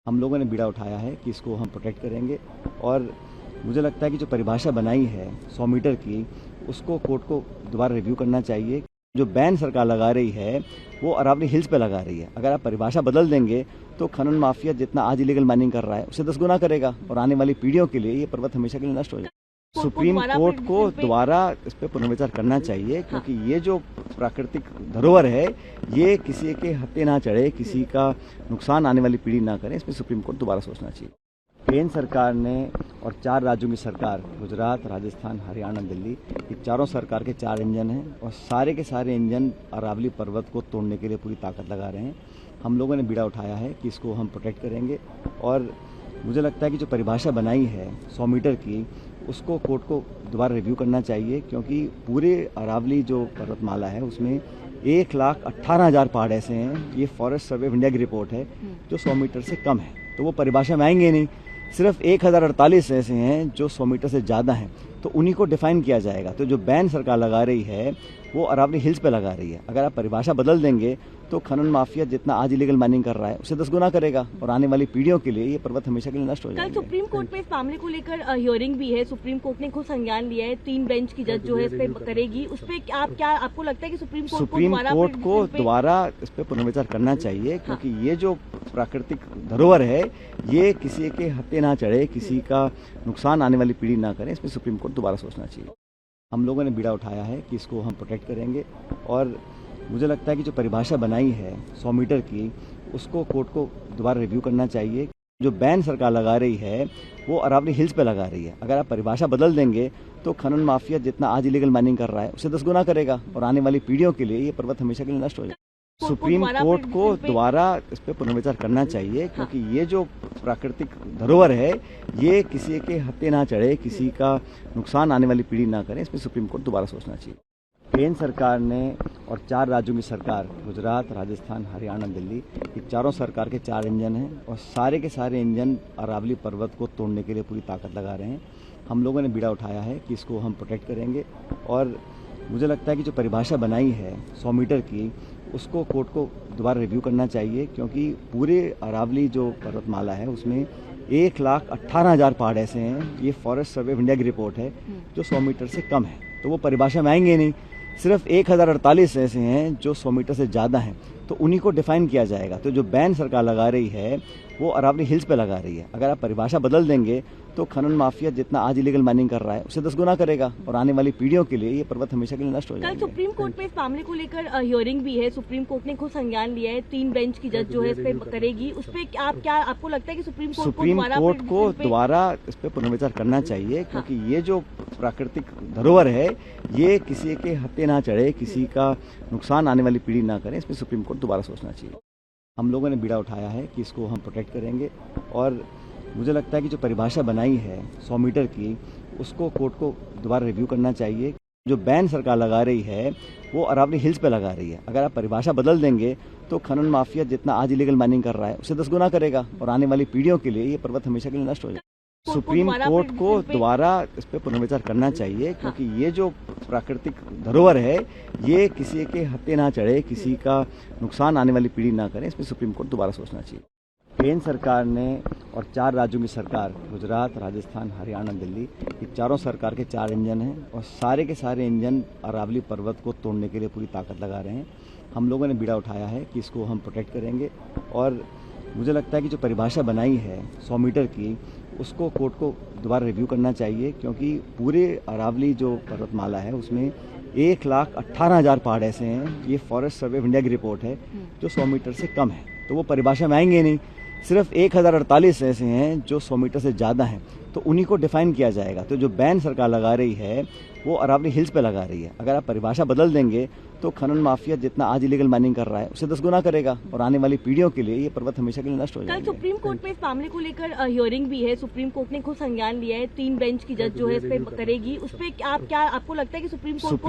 हम लोगों ने बीड़ा उठाया है कि इसको हम प्रोटेक्ट करेंगे और मुझे लगता है कि जो परिभाषा बनाई है 100 मीटर की, उसको कोर्ट को दोबारा रिव्यू करना चाहिए। जो बैन सरकार लगा रही है वो अरावली हिल्स पे लगा रही है। अगर आप परिभाषा बदल देंगे तो खनन माफिया जितना आज इलीगल माइनिंग कर रहा है उससे 10 गुना करेगा और आने वाली पीढ़ियों के लिए ये पर्वत हमेशा के लिए नष्ट हो जाएगा। सुप्रीम कोर्ट को दोबारा इस पर पुनर्विचार करना चाहिए, क्योंकि ये जो प्राकृतिक धरोहर है ये किसी के हत्थे ना चढ़े, किसी का नुकसान आने वाली पीढ़ी ना करे। इसमें सुप्रीम कोर्ट दोबारा सोचना चाहिए। केंद्र सरकार ने और 4 राज्यों की सरकार, गुजरात, राजस्थान, हरियाणा, दिल्ली, ये चारों सरकार के 4 इंजन हैं और सारे के सारे इंजन अरावली पर्वत को तोड़ने के लिए पूरी ताकत लगा रहे हैं। हम लोगों ने बीड़ा उठाया है कि इसको हम प्रोटेक्ट करेंगे और मुझे लगता है कि जो परिभाषा बनाई है 100 मीटर की, उसको कोर्ट को दोबारा रिव्यू करना चाहिए, क्योंकि पूरे अरावली जो पर्वतमाला है उसमें 1,18,000 पहाड़ ऐसे हैं। ये फॉरेस्ट सर्वे ऑफ इंडिया की रिपोर्ट है जो 100 मीटर से कम है, तो वो परिभाषा में आएंगे नहीं। सिर्फ 1048 ऐसे हैं जो 100 मीटर से ज़्यादा हैं, तो उन्हीं को डिफाइन किया जाएगा। तो जो बैन सरकार लगा रही है वो अरावली हिल्स पे लगा रही है। अगर आप परिभाषा बदल देंगे तो खनन माफिया जितना आज इलीगल माइनिंग कर रहा है उससे 10 गुना करेगा और आने वाली पीढ़ियों के लिए ये पर्वत हमेशा के लिए नष्ट हो जाएगा। कल सुप्रीम कोर्ट में इस मामले को लेकर हियरिंग भी है। सुप्रीम कोर्ट ने खुद संज्ञान लिया है। 3 बेंच की जज जो है इस पे करेगी। उस पे आपको लगता है कि सुप्रीम कोर्ट को दोबारा इस पे पुनर्विचार करना चाहिए, क्योंकि ये जो प्राकृतिक धरोहर है ये किसी के हत्थे ना चढ़े, किसी का नुकसान आने वाली पीढ़ी ना करे। इसमें सुप्रीम कोर्ट दोबारा सोचना चाहिए। हम लोगों ने बीड़ा उठाया है कि इसको हम प्रोटेक्ट करेंगे और मुझे लगता है कि जो परिभाषा बनाई है 100 मीटर की, उसको कोर्ट को दोबारा रिव्यू करना चाहिए। जो बैन सरकार लगा रही है वो अरावली हिल्स पे लगा रही है। अगर आप परिभाषा बदल देंगे तो खनन माफिया जितना आज इलीगल माइनिंग कर रहा है उससे 10 गुना करेगा और आने वाली पीढ़ियों के लिए ये पर्वत हमेशा के लिए नष्ट हो जाएगा। सुप्रीम कोर्ट को दोबारा इस पे पुनर्विचार करना चाहिए, क्योंकि ये जो प्राकृतिक धरोहर है ये किसी के हत्थे ना चढ़े, किसी का नुकसान आने वाली पीढ़ी ना करे। इसमें सुप्रीम कोर्ट दोबारा सोचना चाहिए। केंद्र सरकार ने और 4 राज्यों की सरकार, गुजरात, राजस्थान, हरियाणा, दिल्ली, ये चारों सरकार के 4 इंजन हैं और सारे के सारे इंजन अरावली पर्वत को तोड़ने के लिए पूरी ताकत लगा रहे हैं। हम लोगों ने बीड़ा उठाया है कि इसको हम प्रोटेक्ट करेंगे और मुझे लगता है कि जो परिभाषा बनाई है 100 मीटर की, उसको कोर्ट को दोबारा रिव्यू करना चाहिए, क्योंकि पूरे अरावली जो पर्वतमाला है उसमें 1,18,000 पहाड़ ऐसे हैं। ये फॉरेस्ट सर्वे ऑफ इंडिया की रिपोर्ट है जो 100 मीटर से कम है, तो वो परिभाषा में आएंगे नहीं। सिर्फ 1048 ऐसे हैं जो 100 मीटर से ज़्यादा हैं, तो उन्हीं को डिफाइन किया जाएगा। तो जो बैन सरकार लगा रही है वो अरावली हिल्स पे लगा रही है। अगर आप परिभाषा बदल देंगे तो खनन माफिया जितना आज इलीगल माइनिंग कर रहा है उससे 10 गुना करेगा और आने वाली पीढ़ियों के लिए ये पर्वत हमेशा के लिए नष्ट हो जाएगा। कल सुप्रीम कोर्ट में इस मामले को लेकर हियरिंग भी है। सुप्रीम कोर्ट ने खुद संज्ञान लिया है। 3 बेंच की जज जो है इस पे करेगी। उस पे आपको लगता है कि सुप्रीम कोर्ट को दोबारा इस पे पुनर्विचार करना चाहिए, क्योंकि ये जो प्राकृतिक धरोहर है ये किसी के हत्थे ना चढ़े, किसी का नुकसान आने वाली पीढ़ी ना करे। इसमें सुप्रीम कोर्ट दोबारा सोचना चाहिए। हम लोगों ने बीड़ा उठाया है कि इसको हम प्रोटेक्ट करेंगे और मुझे लगता है कि जो परिभाषा बनाई है 100 मीटर की, उसको कोर्ट को दोबारा रिव्यू करना चाहिए। जो बैन सरकार लगा रही है वो अरावली हिल्स पे लगा रही है। अगर आप परिभाषा बदल देंगे तो खनन माफिया जितना आज इलीगल माइनिंग कर रहा है उससे 10 गुना करेगा और आने वाली पीढ़ियों के लिए ये पर्वत हमेशा के लिए नष्ट हो जाएगा। सुप्रीम कोर्ट को दोबारा इस पे पुनर्विचार करना चाहिए, क्योंकि ये जो प्राकृतिक धरोहर है ये किसी के हत्थे ना चढ़े, किसी का नुकसान आने वाली पीढ़ी ना करे। इसमें सुप्रीम कोर्ट दोबारा सोचना चाहिए। केंद्र सरकार ने और 4 राज्यों की सरकार, गुजरात, राजस्थान, हरियाणा, दिल्ली, ये चारों सरकार के 4 इंजन हैं और सारे के सारे इंजन अरावली पर्वत को तोड़ने के लिए पूरी ताकत लगा रहे हैं। हम लोगों ने बीड़ा उठाया है कि इसको हम प्रोटेक्ट करेंगे और मुझे लगता है कि जो परिभाषा बनाई है 100 मीटर की, उसको कोर्ट को दोबारा रिव्यू करना चाहिए, क्योंकि पूरे अरावली जो पर्वतमाला है उसमें 1,18,000 पहाड़ ऐसे हैं। ये फॉरेस्ट सर्वे ऑफ इंडिया की रिपोर्ट है जो 100 मीटर से कम है, तो वो परिभाषा में आएंगे नहीं। सिर्फ 1048 ऐसे हैं जो 100 मीटर से ज़्यादा हैं, तो उन्हीं को डिफाइन किया जाएगा। तो जो बैन सरकार लगा रही है वो अरावली हिल्स पे लगा रही है। अगर आप परिभाषा बदल देंगे तो खनन माफिया जितना आज इलीगल माइनिंग कर रहा है उससे 10 गुना करेगा और आने वाली पीढ़ियों के लिए ये पर्वत हमेशा के लिए नष्ट हो जाएगा। कल सुप्रीम कोर्ट में इस मामले को लेकर हियरिंग भी है। सुप्रीम कोर्ट ने खुद संज्ञान लिया है। 3 बेंच की जज जो है इस पे करेगी। उस पे आपको लगता है कि सुप्रीम कोर्ट